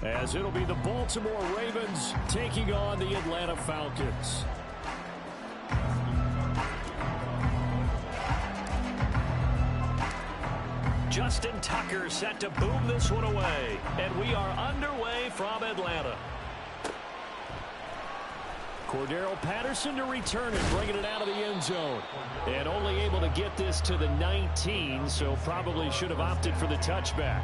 as it'll be the Baltimore Ravens taking on the Atlanta Falcons. Justin Tucker set to boom this one away. And we are underway from Atlanta. Cordero Patterson to return it, bringing it out of the end zone. And only able to get this to the 19, so probably should have opted for the touchback.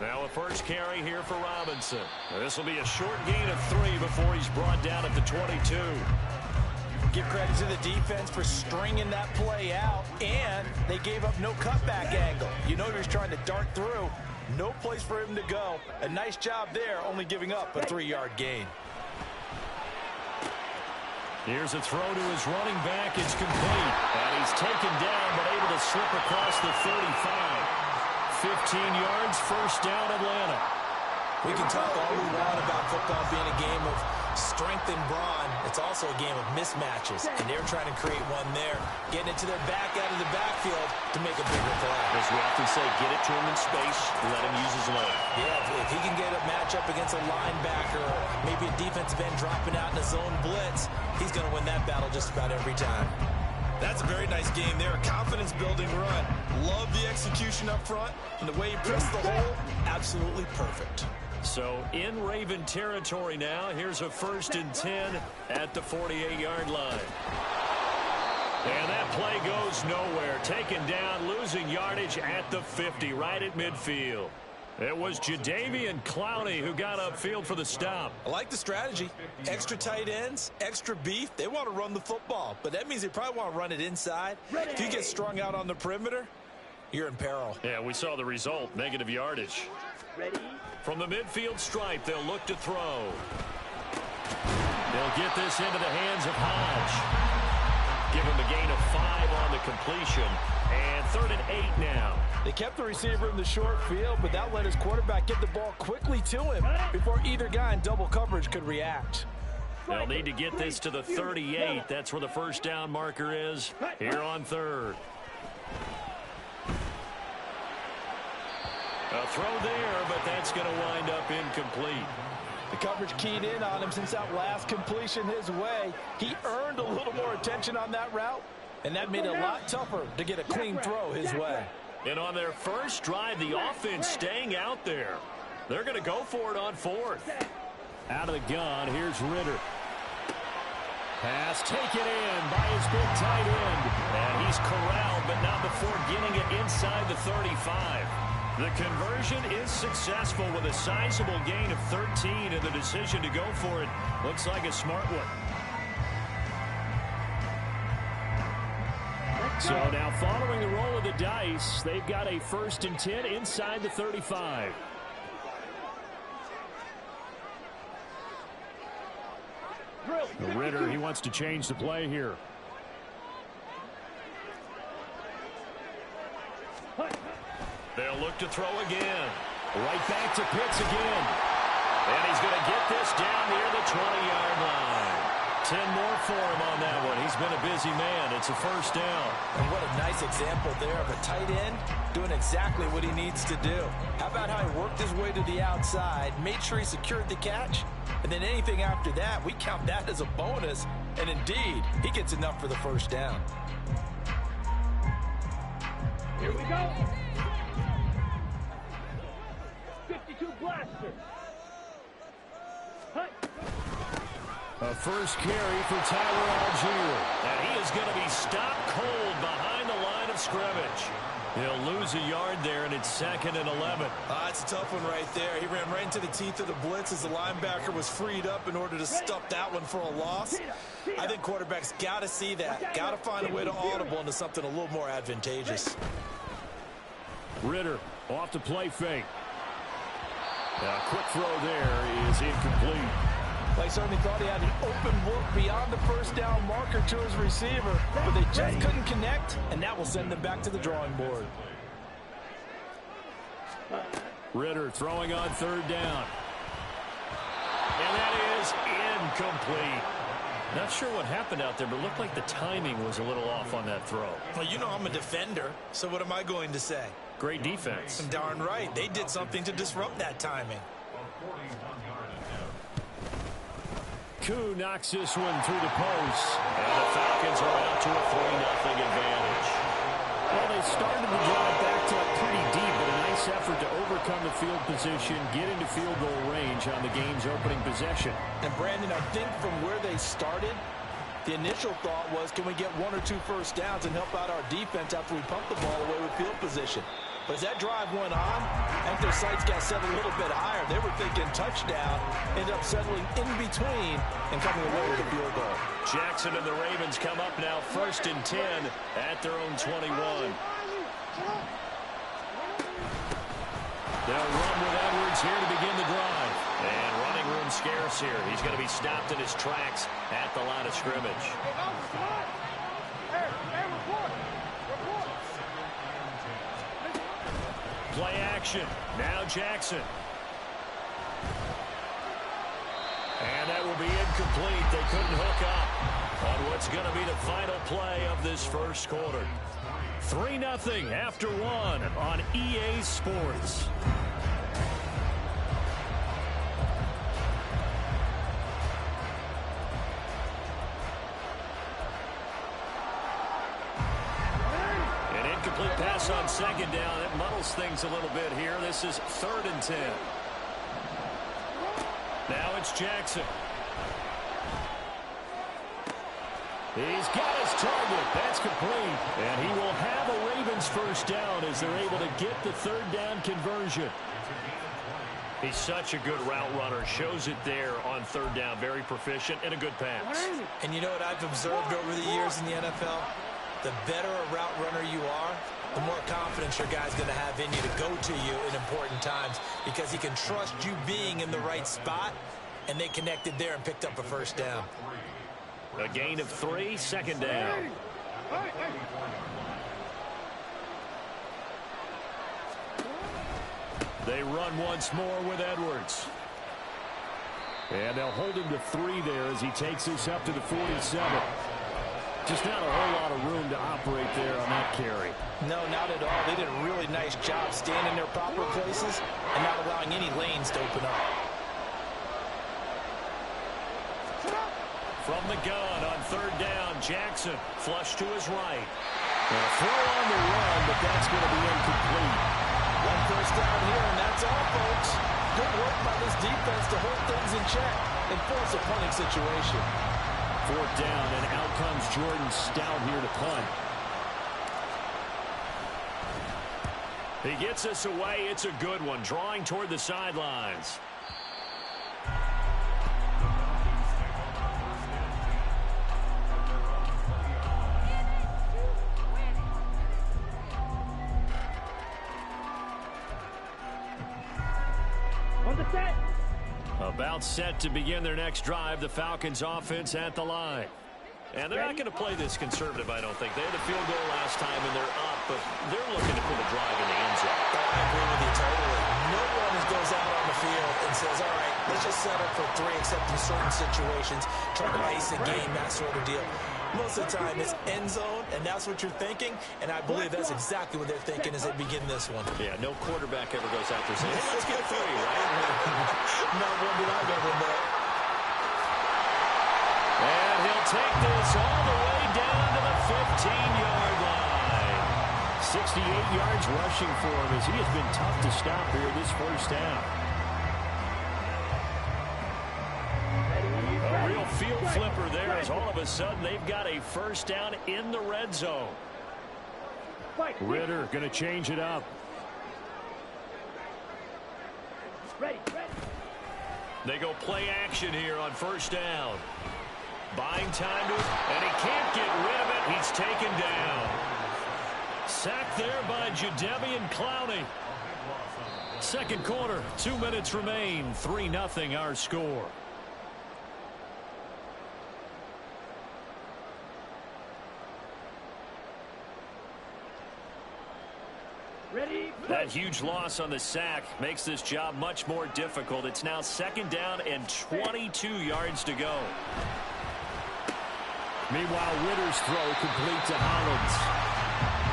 Now a first carry here for Robinson. This will be a short gain of 3 before he's brought down at the 22. Give credit to the defense for stringing that play out, and they gave up no cutback angle. You know he was trying to dart through. No place for him to go. A nice job there, only giving up a 3-yard gain. Here's a throw to his running back. It's complete. And he's taken down, but able to slip across the 35. 15 yards, first down, Atlanta. We can talk all we want about football being a game of strength and brawn. It's also a game of mismatches, and they're trying to create one there, getting it to their back out of the backfield to make a bigger play. As we often say, get it to him in space, let him use his leg. Yeah, if he can get a matchup against a linebacker or maybe a defensive end dropping out in a zone blitz, he's going to win that battle just about every time. That's a very nice game there. A confidence-building run. Love the execution up front, and the way he pressed the hole, absolutely perfect. So in Raven territory now. Here's a 1st and 10 at the 48-yard line. And that play goes nowhere. Taken down, losing yardage at the 50, right at midfield. It was Jadeveon Clowney who got upfield for the stop. I like the strategy. Extra tight ends, extra beef. They want to run the football, but that means they probably want to run it inside. If you get strung out on the perimeter, you're in peril. Yeah, we saw the result, negative yardage. Ready? From the midfield stripe, they'll look to throw. They'll get this into the hands of Hodge. Give him a gain of 5 on the completion. And 3rd and 8 now. They kept the receiver in the short field, but that let his quarterback get the ball quickly to him before either guy in double coverage could react. They'll need to get this to the 38. That's where the first down marker is here on 3rd. A throw there, but that's going to wind up incomplete. The coverage keyed in on him since that last completion his way. He earned a little more attention on that route, and that made it a lot tougher to get a clean throw his way. And on their first drive, the offense staying out there. They're going to go for it on 4th. Out of the gun, here's Ritter. Pass taken in by his big tight end. And he's corralled, but not before getting it inside the 35. The conversion is successful with a sizable gain of 13, and the decision to go for it looks like a smart one. So now following the roll of the dice, they've got a 1st and 10 inside the 35. Ritter, he wants to change the play here. They'll look to throw again. Right back to Pitts again. And he's going to get this down near the 20-yard line. 10 more for him on that one. He's been a busy man. It's a first down. And what a nice example there of a tight end doing exactly what he needs to do. How about how he worked his way to the outside, made sure he secured the catch, and then anything after that, we count that as a bonus. And indeed, he gets enough for the first down. Here we go. 52 blaster. A first carry for Tyler Algier. And he is going to be stopped cold behind the line of scrimmage. He'll lose a yard there, and it's 2nd and 11. It's a tough one right there. He ran right into the teeth of the blitz as the linebacker was freed up in order to stuff that one for a loss. I think quarterbacks got to see that. Got to find a way to audible into something a little more advantageous. Ritter off the play fake. A quick throw there is incomplete. They certainly thought he had an open look beyond the first down marker to his receiver, but they just couldn't connect, and that will send them back to the drawing board. Ritter throwing on 3rd down. And that incomplete. Not sure what happened out there, but it looked like the timing was a little off on that throw. Well, you know I'm a defender, so what am I going to say? Great defense. Darn right. They did something to disrupt that timing. Koo knocks this one through the post. And the Falcons are out to a 3-0 advantage. Well, they started the drive backed up pretty deep, but a nice effort to overcome the field position, get into field goal range on the game's opening possession. And, Brandon, I think from where they started, the initial thought was, can we get 1 or 2 first downs and help out our defense after we pump the ball away with field position? But as that drive went on, I think their sights got set a little bit higher. They were thinking touchdown, ended up settling in between and coming away with the field goal. Jackson and the Ravens come up now 1st and 10 at their own 21. They'll run with Edwards here to begin the drive. And running room scarce here. He's going to be stopped in his tracks at the line of scrimmage. Play action. Now Jackson. And that will be incomplete. They couldn't hook up on what's going to be the final play of this first quarter. 3-0 after 1 on EA Sports. An incomplete pass on 2nd down. It muddles things a little bit here. This is 3rd and 10. Now it's Jackson. He's got his target. That's complete. And he will have a Ravens first down as they're able to get the 3rd down conversion. He's such a good route runner. Shows it there on 3rd down. Very proficient and a good pass. And you know what I've observed over the years in the NFL? The better a route runner you are, the more confidence your guy's going to have in you to go to you in important times because he can trust you being in the right spot, and they connected there and picked up a first down. A gain of 3, 2nd down. They run once more with Edwards. And they'll hold him to 3 there as he takes this up to the 47. Just not a whole lot of room to operate there on that carry. No, not at all. They did a really nice job staying in their proper places and not allowing any lanes to open up. From the gun on 3rd down, Jackson flush to his right. A throw on the run, but that's going to be incomplete. 1 first down here, and that's all, folks. Good work by this defense to hold things in check and force a punting situation. 4th down, and out comes Jordan Stout here to punt. He gets us away. It's a good one, drawing toward the sidelines. About set to begin their next drive. The Falcons offense at the line. And they're not going to play this conservative, I don't think. They had a field goal last time, and they're up, but they're looking to put a drive in the end zone. I agree with you totally. No one goes out on the field and says, all right, let's just settle for 3, except in certain situations, try to ice a game, that sort of deal. Most of the time, it's end zone, and that's what you're thinking, and I believe that's exactly what they're thinking as they begin this one. Yeah, no quarterback ever goes out there saying, hey, let's get 3, right? Not one that I've ever met. And he'll take this all the way down to the 15-yard line. 68 yards rushing for him as he has been tough to stop here this first down. A real field flipper there as all of a sudden they've got a first down in the red zone. Ritter going to change it up. They go play action here on 1st down. Buying time to it, and he can't get rid of it. He's taken down. Sacked there by Jadeveon Clowney. 2nd quarter, 2 minutes remain. 3-0 our score. Ready, That huge loss on the sack makes this job much more difficult. It's now 2nd down and 22 yards to go. Meanwhile, Ritter's throw complete to Hollins.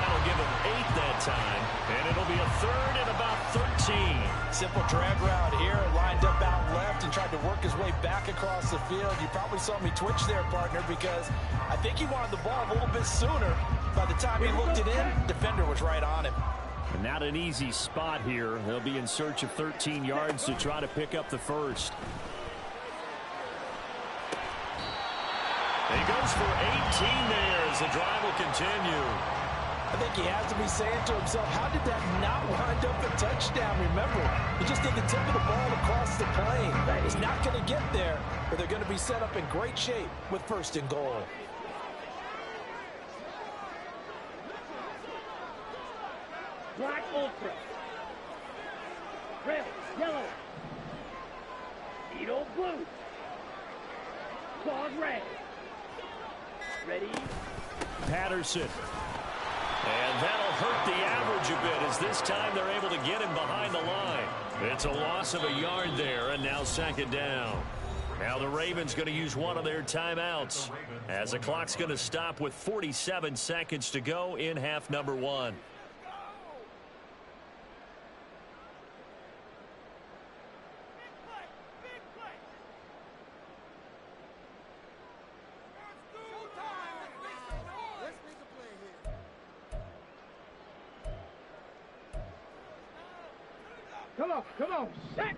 That'll give him 8 that time, and it'll be a 3rd and about 13. Simple drag route here, lined up out left and tried to work his way back across the field. You probably saw me twitch there, partner, because I think he wanted the ball a little bit sooner. By the time he looked it in, defender was right on him. And not an easy spot here. They'll be in search of 13 yards to try to pick up the first. He goes for 18 there as the drive will continue. I think he has to be saying to himself, how did that not wind up a touchdown? Remember, he just did the tip of the ball across the plane. He's not going to get there, but they're going to be set up in great shape with 1st and goal. Black Ultra. Red, yellow. Edo blue. Claws red. Ready? Patterson. And that'll hurt the average a bit as this time they're able to get him behind the line. It's a loss of a yard there, and now 2nd down. Now the Ravens going to use one of their timeouts as the clock's going to stop with 47 seconds to go in half number 1. Come on, set!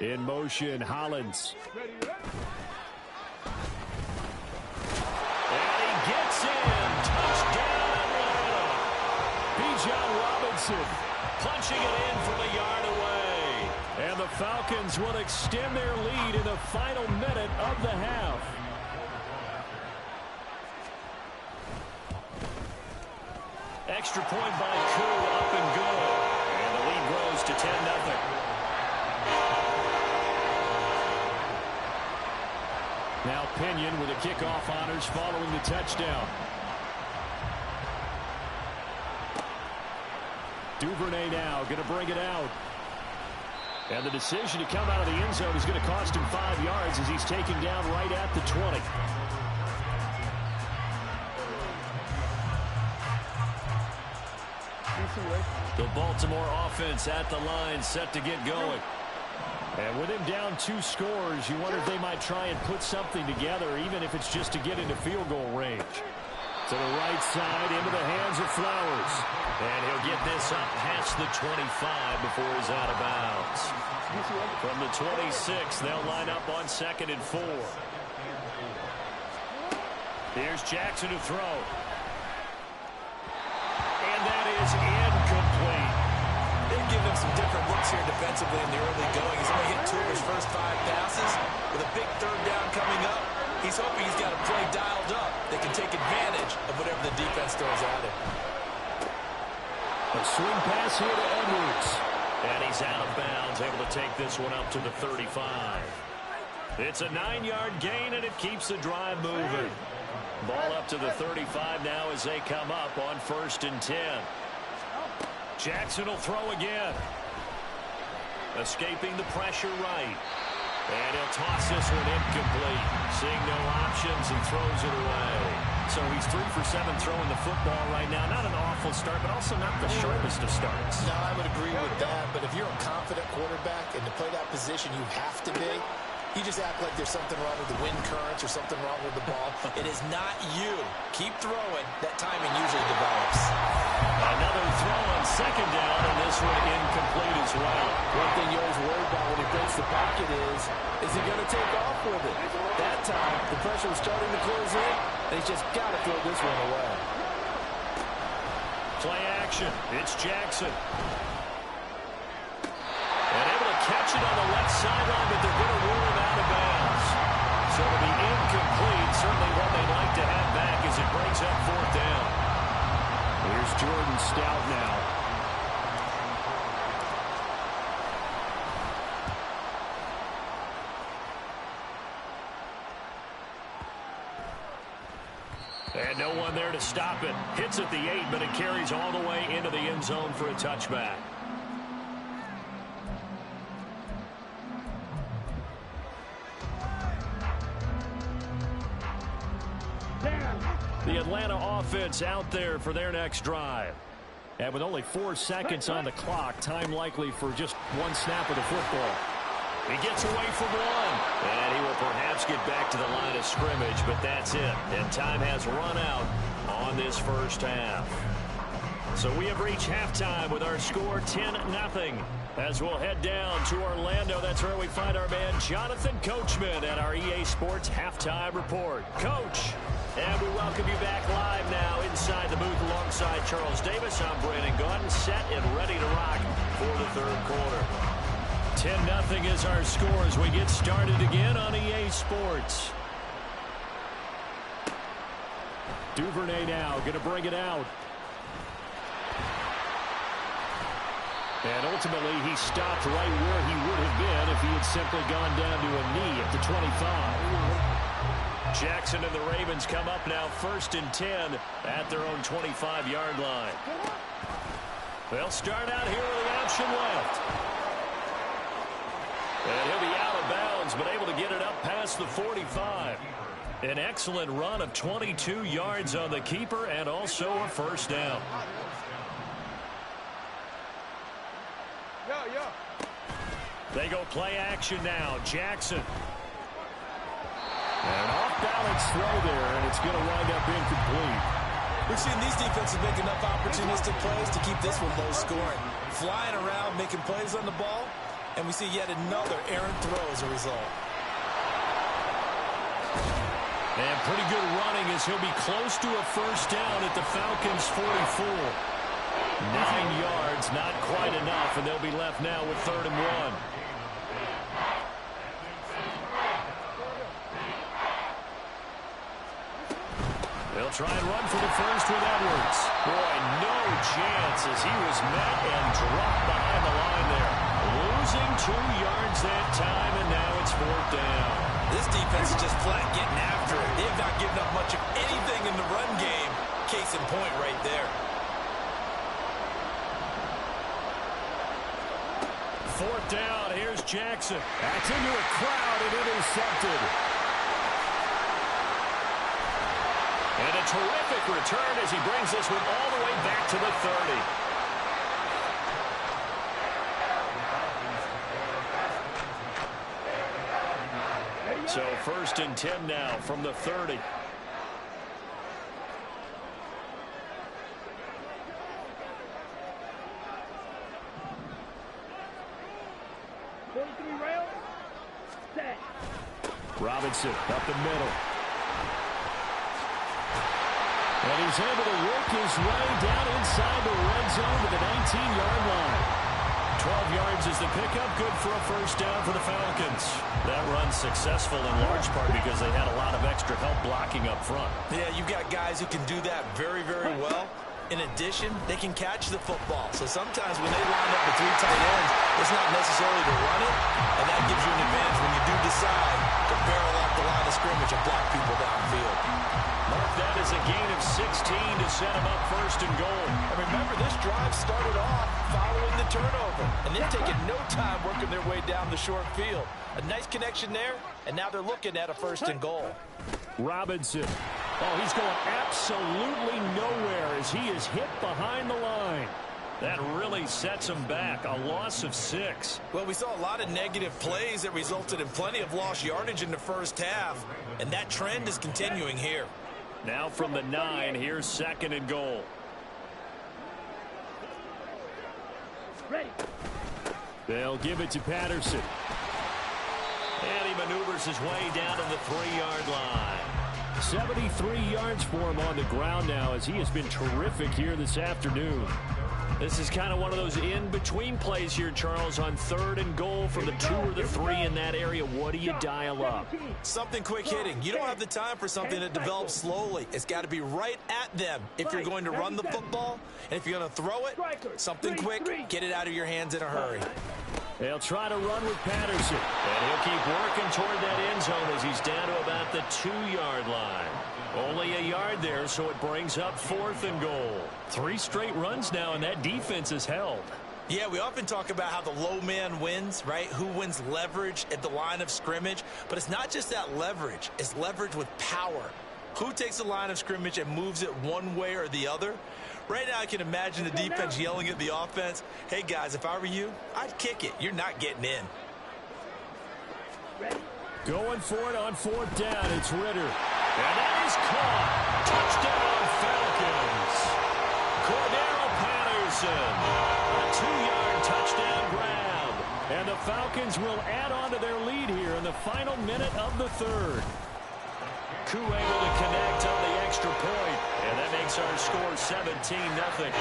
In motion, Hollins. And he gets in. Touchdown, Atlanta. Bijan Robinson punching it in from a yard away. And the Falcons will extend their lead in the final minute of the half. Extra point by Koo, up and good. And the lead grows to 10-0. Now Pinion with the kickoff honors following the touchdown. Duvernay now going to bring it out. And the decision to come out of the end zone is going to cost him 5 yards as he's taken down right at the 20. The Baltimore offense at the line, set to get going. And with him down 2 scores, you wonder if they might try and put something together, even if it's just to get into field goal range. To the right side, into the hands of Flowers. And he'll get this up past the 25 before he's out of bounds. From the 26, they'll line up on 2nd and 4. Here's Jackson to throw. And that is incomplete. They've given him some different looks here defensively in the early going. He's only hit 2 of his first 5 passes. With a big 3rd down coming up, he's hoping he's got a play dialed up that can take advantage of whatever the defense throws at him. A swing pass here to Edwards. And he's out of bounds, able to take this one up to the 35. It's a 9-yard gain, and it keeps the drive moving. Ball up to the 35 now as they come up on 1st and 10. Jackson will throw again. Escaping the pressure right. And he'll toss this one incomplete. Seeing no options, he throws it away. So he's 3 for 7 throwing the football right now. Not an awful start, but also not the sharpest of starts. No, I would agree with that. But if you're a confident quarterback and to play that position, you have to be. You just act like there's something wrong with the wind currents or something wrong with the ball. It is not you. Keep throwing. That timing usually develops. Another throw on 2nd down, and this one incomplete as well. One thing you always worry about when he breaks the pocket is he going to take off with it? That time, the pressure was starting to close in, and he's just got to throw this one away. Play action. It's Jackson. And able to catch it on the left sideline, but they're going to rule him out of bounds. So it'll be incomplete. Certainly what they'd like to have back as it brings up 4th down. Here's Jordan Stout now. And And no one there to stop it. Hits at the 8, but it carries all the way into the end zone for a touchback. The Atlanta offense out there for their next drive. And with only 4 seconds on the clock, time likely for just one snap of the football. He gets away from one. And he will perhaps get back to the line of scrimmage, but that's it. And time has run out on this first half. So we have reached halftime with our score 10-0. As we'll head down to Orlando, that's where we find our man Jonathan Coachman at our EA Sports Halftime Report. Coach, and we welcome you back live now inside the booth alongside Charles Davis. I'm Brandon Gaudin, set and ready to rock for the third quarter. 10-0 is our score as we get started again on EA Sports. Duvernay now going to bring it out. And ultimately, he stopped right where he would have been if he had simply gone down to a knee at the 25. Jackson and the Ravens come up now 1st and 10 at their own 25-yard line. They'll start out here with the option left. And he'll be out of bounds, but able to get it up past the 45. An excellent run of 22 yards on the keeper and also a first down. They go play action now. Jackson. An off-balance throw there, and it's going to wind up incomplete. We've seen these defenses make enough opportunistic plays to keep this one low scoring. Flying around, making plays on the ball, and we see yet another errant throw as a result. And pretty good running as he'll be close to a first down at the Falcons' 44. 9 yards, not quite enough, and they'll be left now with 3rd and 1. They'll try and run for the first with Edwards. Boy, no chance as he was met and dropped behind the line there. Losing 2 yards that time, and now it's 4th down. This defense is just flat getting after it. They have not given up much of anything in the run game. Case in point right there. 4th down. Here's Jackson. That's into a crowd and intercepted. And a terrific return as he brings this one all the way back to the 30. So 1st and 10 now from the 30. Robinson up the middle. And he's able to work his way down inside the red zone to the 19-yard line. 12 yards is the pickup, good for a first down for the Falcons. That run successful in large part because they had a lot of extra help blocking up front. Yeah, you've got guys who can do that very, very well. In addition, they can catch the football. So sometimes when they line up with 3 tight ends, it's not necessarily to run it, and that gives you an advantage when you do decide to barrel off the line of scrimmage and block people downfield. Mark that as a gain of 16 to set them up 1st and goal. And remember, this drive started off following the turnover, and they've taken no time working their way down the short field. A nice connection there, and now they're looking at a 1st and goal. Robinson. Oh, he's going absolutely nowhere as he is hit behind the line. That really sets him back. A loss of 6. Well, we saw a lot of negative plays that resulted in plenty of lost yardage in the first half, and that trend is continuing here. Now from the 9, here's 2nd and goal. Ready. They'll give it to Patterson. And he maneuvers his way down to the 3-yard line. 73 yards for him on the ground now as he has been terrific here this afternoon. This is kind of one of those in-between plays here, Charles, on 3rd and goal from the 2 or the 3 in that area. What do you dial up? Something quick hitting. You don't have the time for something that develops slowly. It's got to be right at them if you're going to run the football. And if you're going to throw it, something quick, get it out of your hands in a hurry. They'll try to run with Patterson. And he'll keep working toward that end zone as he's down to about the 2-yard line. Only a yard there, so it brings up 4th and goal. 3 straight runs now, and that defense is held. Yeah, we often talk about how the low man wins, right? Who wins leverage at the line of scrimmage. But it's not just that leverage. It's leverage with power. Who takes the line of scrimmage and moves it one way or the other? Right now, I can imagine the defense yelling at the offense, hey, guys, if I were you, I'd kick it. You're not getting in. Going for it on 4th down. It's Ritter. And that is caught. Touchdown, Falcons. Cordero Patterson. A 2-yard touchdown grab. And the Falcons will add on to their lead here in the final minute of the 3rd. Koo able to connect on the extra point. And that makes our score 17-0.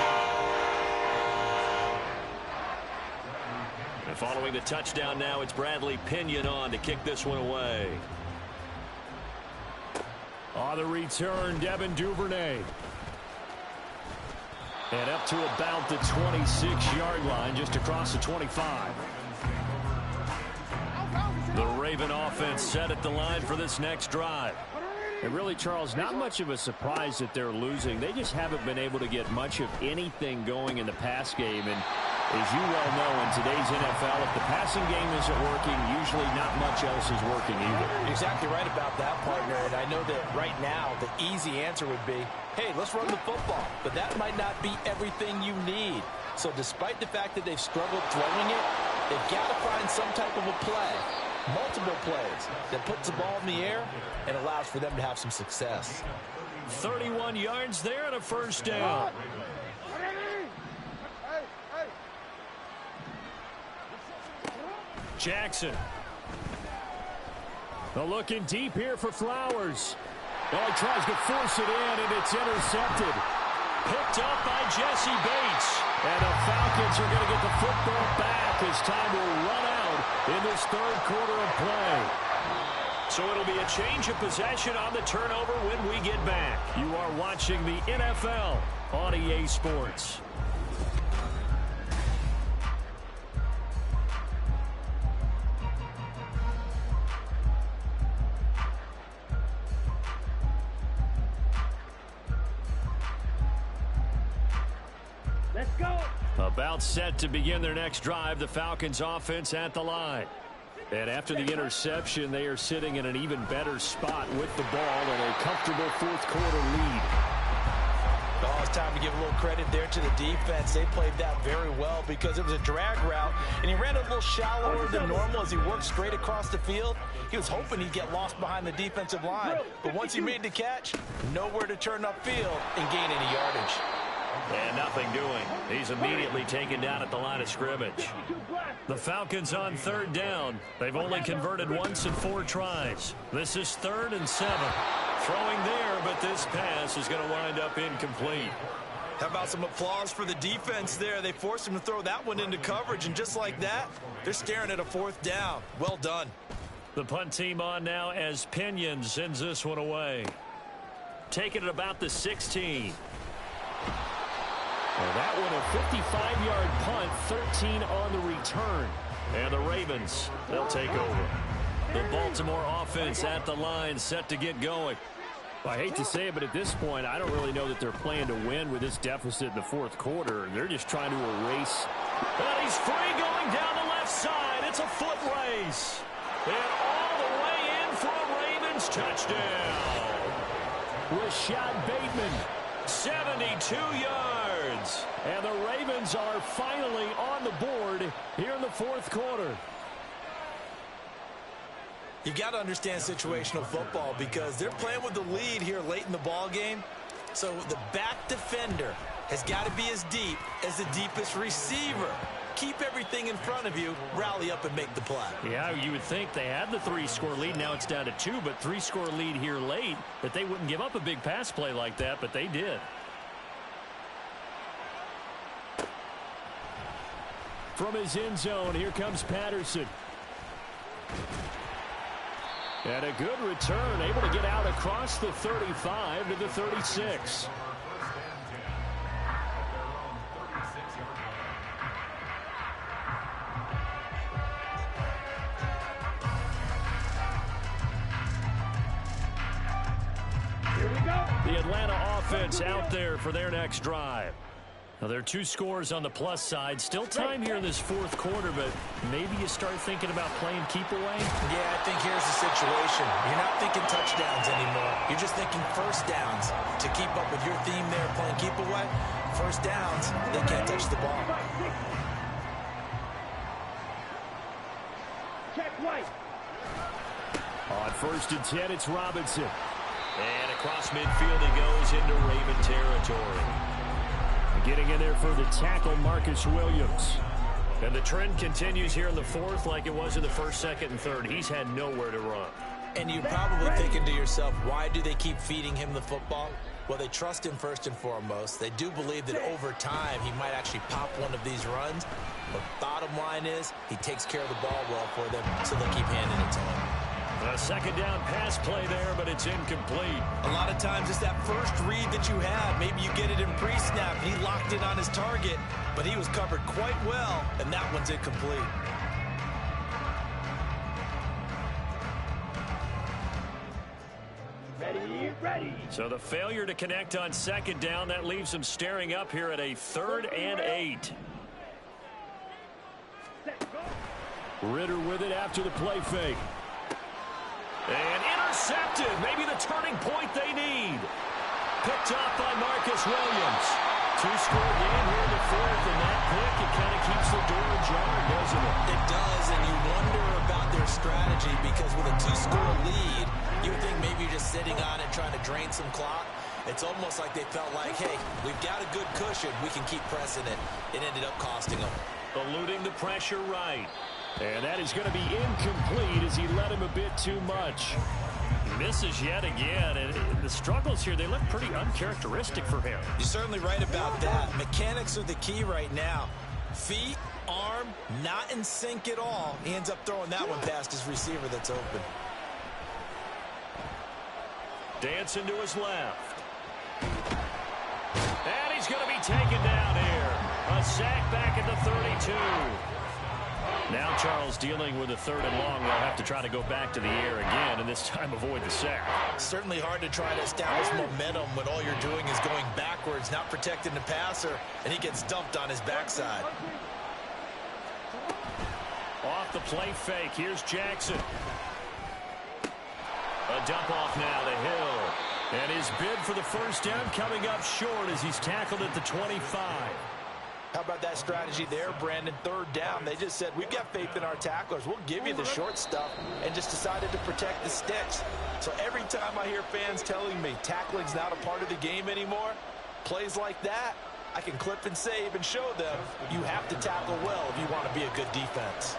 And following the touchdown now, it's Bradley Pinion on to kick this one away. On the return, Devin Duvernay. And up to about the 26-yard line, just across the 25. The Raven offense set at the line for this next drive. And really, Charles, not much of a surprise that they're losing. They just haven't been able to get much of anything going in the pass game. And as you well know, in today's NFL, if the passing game isn't working, usually not much else is working either. Exactly right about that, partner. And I know that right now the easy answer would be, hey, let's run the football. But that might not be everything you need. So despite the fact that they've struggled throwing it, they've got to find some type of a play, multiple plays, that puts the ball in the air and allows for them to have some success. 31 yards there and a 1st down. Jackson. They're looking deep here for Flowers. Oh, he tries to force it in, and it's intercepted. Picked up by Jesse Bates. And the Falcons are going to get the football back as time will run out in this 3rd quarter of play. So it'll be a change of possession on the turnover when we get back. You are watching the NFL on EA Sports. Let's go. About set to begin their next drive, the Falcons offense at the line. And after the interception, they are sitting in an even better spot with the ball and a comfortable 4th quarter lead. Oh, it's time to give a little credit there to the defense. They played that very well because it was a drag route, and he ran a little shallower than normal as he worked straight across the field. He was hoping he'd get lost behind the defensive line, but once he made the catch, nowhere to turn upfield and gain any yardage. And nothing doing. He's immediately taken down at the line of scrimmage. The Falcons on 3rd down. They've only converted once in 4 tries. This is 3rd and 7. Throwing there, but this pass is going to wind up incomplete. How about some applause for the defense there? They forced him to throw that one into coverage, and just like that, they're staring at a 4th down. Well done. The punt team on now as Pinion sends this one away. Taking it about the 16. And that one a 55-yard punt, 13 on the return. And the Ravens, they'll take over. The Baltimore offense at the line, set to get going. Well, I hate to say it, but at this point, I don't really know that they're playing to win with this deficit in the 4th quarter. They're just trying to erase. And he's free going down the left side. It's a foot race. And all the way in for a Ravens touchdown. Rashad Bateman, 72 yards. And the Ravens are finally on the board here in the 4th quarter. You've got to understand situational football because they're playing with the lead here late in the ball game. So the back defender has got to be as deep as the deepest receiver. Keep everything in front of you, rally up and make the play. Yeah, you would think they had the 3-score lead. Now it's down to 2, but 3-score lead here late, that they wouldn't give up a big pass play like that, but they did. From his end zone, here comes Patterson. And a good return, able to get out across the 35 to the 36. The Atlanta offense out there for their next drive. Now, there are 2 scores on the plus side. Still time here in this fourth quarter, but maybe you start thinking about playing keep away? Yeah, I think here's the situation. You're not thinking touchdowns anymore. You're just thinking first downs. To keep up with your theme there, playing keep away, first downs, they can't touch the ball. Check right. On 1st and 10, it's Robinson. And across midfield he goes into Raven territory. Getting in there for the tackle, Marcus Williams. And the trend continues here in the fourth like it was in the first, second, and third. He's had nowhere to run. And you're probably thinking to yourself, why do they keep feeding him the football? Well, they trust him first and foremost. They do believe that over time he might actually pop one of these runs. But bottom line is he takes care of the ball well for them, so they'll keep handing it to him. A second down pass play there, but it's incomplete. A lot of times it's that first read that you had. Maybe you get it in pre-snap. He locked it on his target, but he was covered quite well, and that one's incomplete. Ready. So the failure to connect on second down, that leaves him staring up here at a 3rd and 8. Ritter with it after the play fake. And intercepted. Maybe the turning point they need. Picked off by Marcus Williams. 2-score game here in the fourth, and that pick, it kind of keeps the door ajar, doesn't it? It does, and you wonder about their strategy because with a 2-score lead, you would think maybe you're just sitting on it trying to drain some clock. It's almost like they felt like, hey, we've got a good cushion. We can keep pressing it. It ended up costing them. Eluding the pressure right. And that is going to be incomplete as he let him a bit too much. He misses yet again, and the struggles here, they look pretty uncharacteristic for him. You're certainly right about that. Mechanics are the key right now. Feet, arm, not in sync at all. He ends up throwing that one past his receiver that's open. Dancing to his left. And he's going to be taken down here. A sack back at the 32. Now Charles dealing with a 3rd and long. They'll have to try to go back to the air again, and this time avoid the sack. Certainly hard to try to establish momentum when all you're doing is going backwards, not protecting the passer, and he gets dumped on his backside. Off the play fake. Here's Jackson. A dump off now to Hill. And his bid for the first down coming up short as he's tackled at the 25. How about that strategy there, Brandon? 3rd down. They just said, we've got faith in our tacklers. We'll give you the short stuff, and just decided to protect the sticks. So every time I hear fans telling me tackling's not a part of the game anymore, plays like that, I can clip and save and show them you have to tackle well if you want to be a good defense.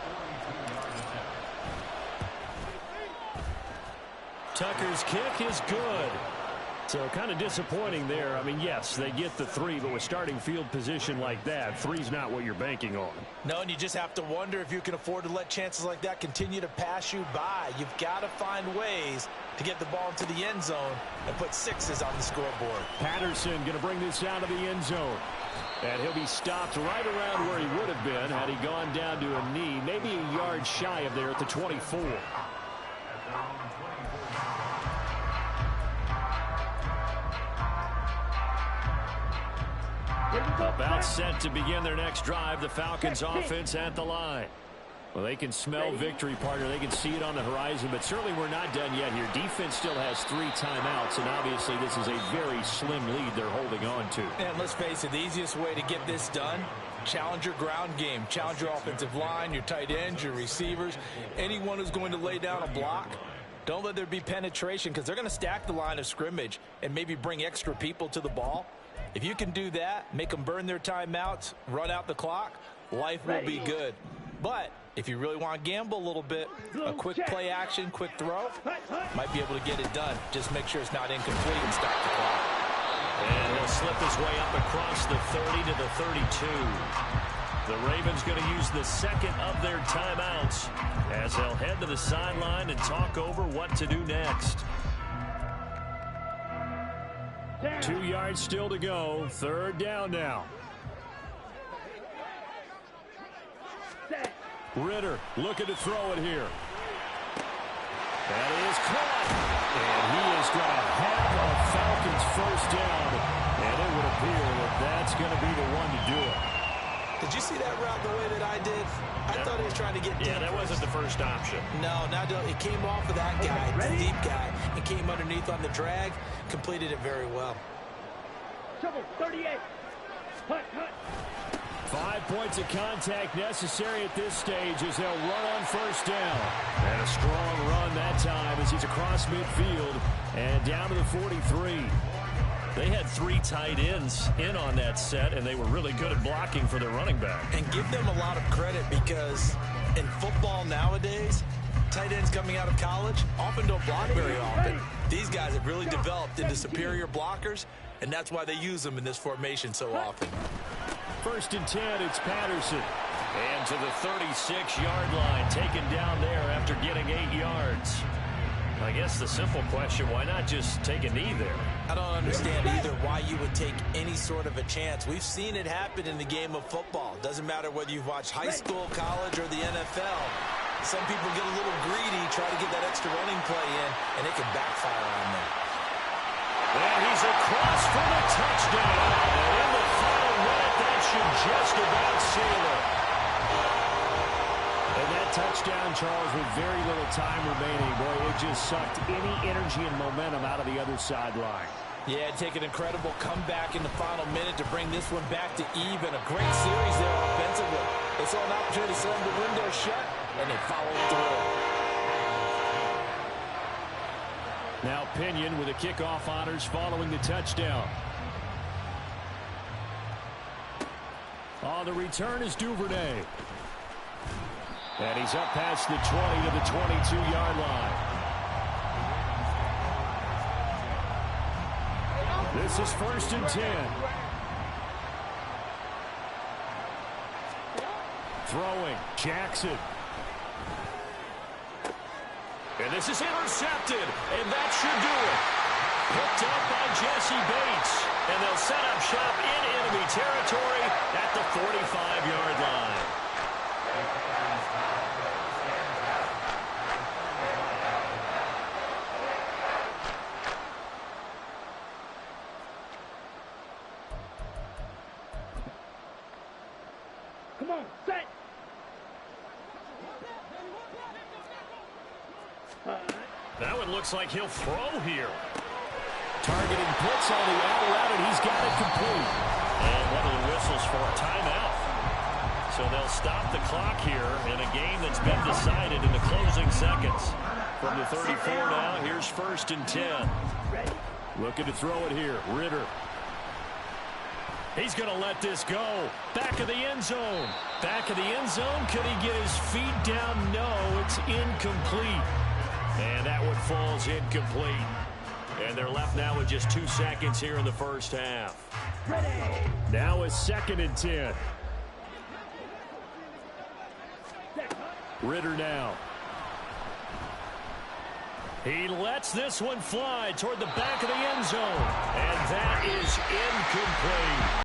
Tucker's kick is good. So kind of disappointing there. I mean, yes, they get the 3, but with starting field position like that, 3's not what you're banking on. No, and you just have to wonder if you can afford to let chances like that continue to pass you by. You've got to find ways to get the ball into the end zone and put 6s on the scoreboard. Patterson going to bring this out of the end zone. And he'll be stopped right around where he would have been had he gone down to a knee, maybe a yard shy of there at the 24. About set to begin their next drive. The Falcons offense at the line. Well, they can smell victory, partner. They can see it on the horizon, but certainly we're not done yet here. Defense still has 3 timeouts, and obviously this is a very slim lead they're holding on to. And let's face it, the easiest way to get this done, challenge your ground game. Challenge your offensive line, your tight ends, your receivers, anyone who's going to lay down a block. Don't let there be penetration because they're going to stack the line of scrimmage and maybe bring extra people to the ball. If you can do that, make them burn their timeouts, run out the clock, life will be good. But if you really want to gamble a little bit, a quick play action, quick throw, might be able to get it done. Just make sure it's not incomplete and stop the clock. And he'll slip his way up across the 30 to the 32. The Ravens going to use the second of their timeouts as they'll head to the sideline and talk over what to do next. 2 yards still to go. 3rd down now. Ritter looking to throw it here. That is caught. And he is going to have a Falcons first down. And it would appear that that's going to be the one to do it. Did you see that route the way that I did? I thought he was trying to get deep. Yeah, that wasn't the first option. No, it came off of that guy, the deep guy, and came underneath on the drag, completed it very well. Trouble, 38. Hut, hut. 5 points of contact necessary at this stage as they'll run on first down. And a strong run that time as he's across midfield and down to the 43. They had 3 tight ends in on that set, and they were really good at blocking for their running back. And give them a lot of credit because in football nowadays, tight ends coming out of college often don't block very often. These guys have really developed into superior blockers, and that's why they use them in this formation so often. 1st and 10, it's Patterson. And to the 36-yard line, taken down there after getting 8 yards. I guess the simple question, why not just take a knee there? I don't understand either why you would take any sort of a chance. We've seen it happen in the game of football. Doesn't matter whether you've watched high school, college, or the NFL. Some people get a little greedy, try to get that extra running play in, and it can backfire on them. And he's across for the touchdown. And in the final minute, that should just about seal it. And that touchdown, Charles, with very little time remaining, boy, it just sucked any energy and momentum out of the other sideline. Yeah, take an incredible comeback in the final minute to bring this one back to even. A great series there offensively. They saw an opportunity to slam the window shut, and they followed through. Now Pinion with the kickoff honors following the touchdown. On the return is Duvernay. And he's up past the 20 to the 22-yard line. This is 1st and 10. Throwing, Jackson. And this is intercepted, and that should do it. Picked up by Jesse Bates. And they'll set up shop in enemy territory at the 45-yard line. Come on, set. That one looks like he'll throw here. Targeting blitz on the out route, and he's got it complete. And one of the whistles for a timeout. So they'll stop the clock here in a game that's been decided in the closing seconds. From the 34 now, here's 1st and 10. Looking to throw it here, Ritter. He's going to let this go. Back of the end zone. Back of the end zone. Could he get his feet down? No, it's incomplete. And that one falls incomplete. And they're left now with just 2 seconds here in the first half. Now it's 2nd and 10. Ritter now. He lets this one fly toward the back of the end zone. And that is incomplete.